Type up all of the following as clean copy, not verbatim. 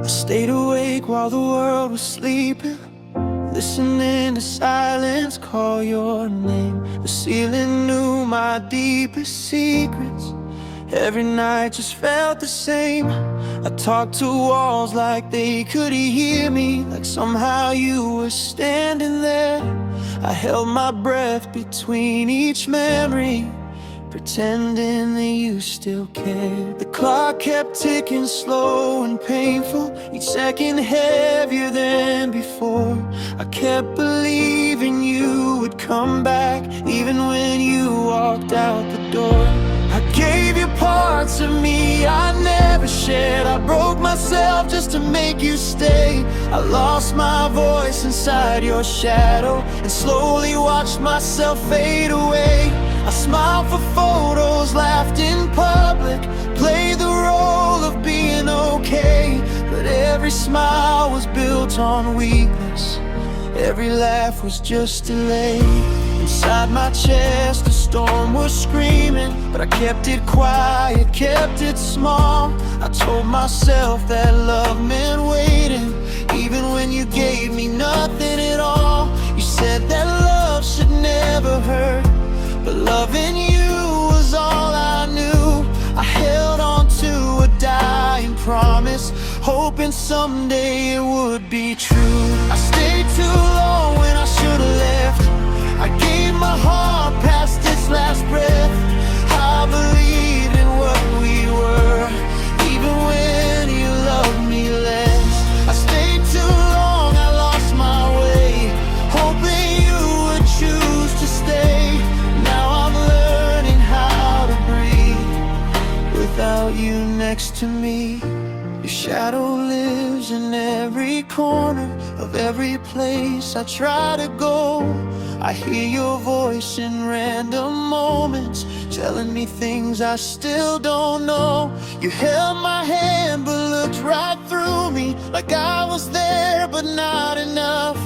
I stayed awake while the world was sleeping, listening to silence call your name. The ceiling knew my deepest secrets. Every night just felt the same. I talked to walls like they could hear me, like somehow you were standing there. I held my breath between each memory, pretending that you still cared. The clock kept ticking, slow and painful, each second heavier than before. I kept believing you would come back, even when you walked out the door. I gave you parts of me I never shared. I broke myself just to make you stay. I lost my voice inside your shadow and slowly watched myself fade away. I smiled for photos, laughed in public, played the role of being okay. But every smile was built on weakness, every laugh was just delayed. Inside my chest, the storm was screaming, but I kept it quiet, kept it small. I told myself that love meant waiting, even when you gave me nothing at all. You said that love should never hurt, but loving you was all I knew. I held on to a dying promise, hoping someday it would be true. I stayed too long when I should've left. I gave my heart past its last breath. I believed in what we were, even when you loved me less. I stayed too long, I lost my way, hoping you would choose to stay. Now I'm learning how to breathe without you next to me. Your shadow lives in every corner of every place I try to go. I hear your voice in random moments, telling me things I still don't know. You held my hand but looked right through me, like I was there but not enough.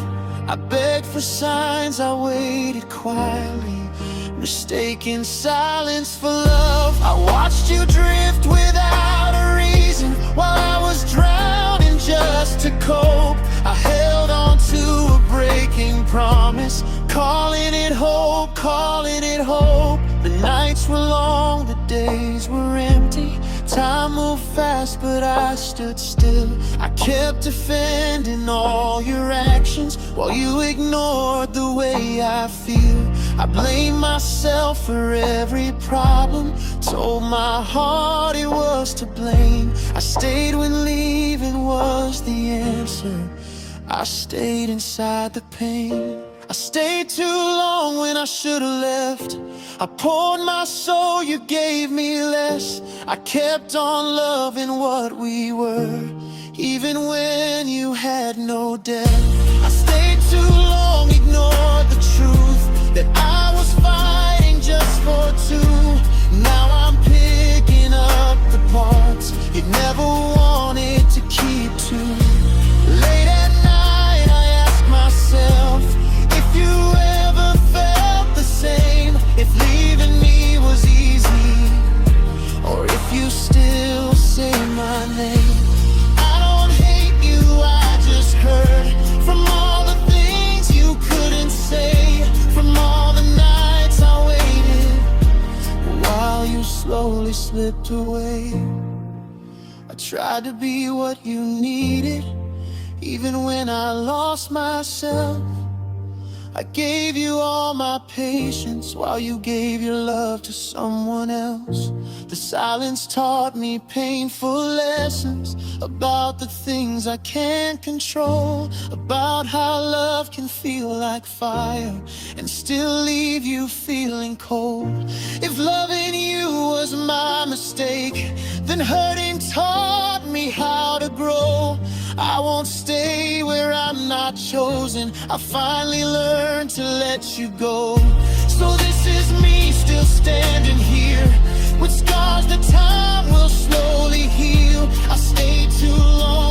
I begged for signs, I waited quietly, mistaking silence for love. I watched you drift without a reason, while I was drowning just to cope. I held on to a breaking promise, calling it hope, calling it hope. The nights were long, the days were empty. Time moved fast, but I stood still. I kept defending all your actions, while you ignored the way I feel. I blame myself for every problem, told my heart it was to blame. I stayed when leaving was the answer, I stayed inside the pain. I stayed too long when I should've left. I poured my soul, you gave me less. I kept on loving what we were, even when you had no depth. I stayed too long, ignored the truth, that I was fighting just for two. Now I'm picking up the parts you never wanted to keep too. Late at night I ask myself if you ever felt the same, if leaving me was easy, or if you still say my name. I don't hate you, I just hurt from all the things you couldn't say, from all the nights I waited while you slowly slipped away. I tried to be what you needed, even when I lost myself. I gave you all my patience while you gave your love to someone else. The silence taught me painful lessons about the things I can't control, about how love can feel like fire and still leave you feeling cold. If loving you was my mistake, then hurting taught me how to grow. I won't stay where I'm not chosen, I finally learned to let you go. So this is me still standing here, with scars that time will slowly heal. I stayed too long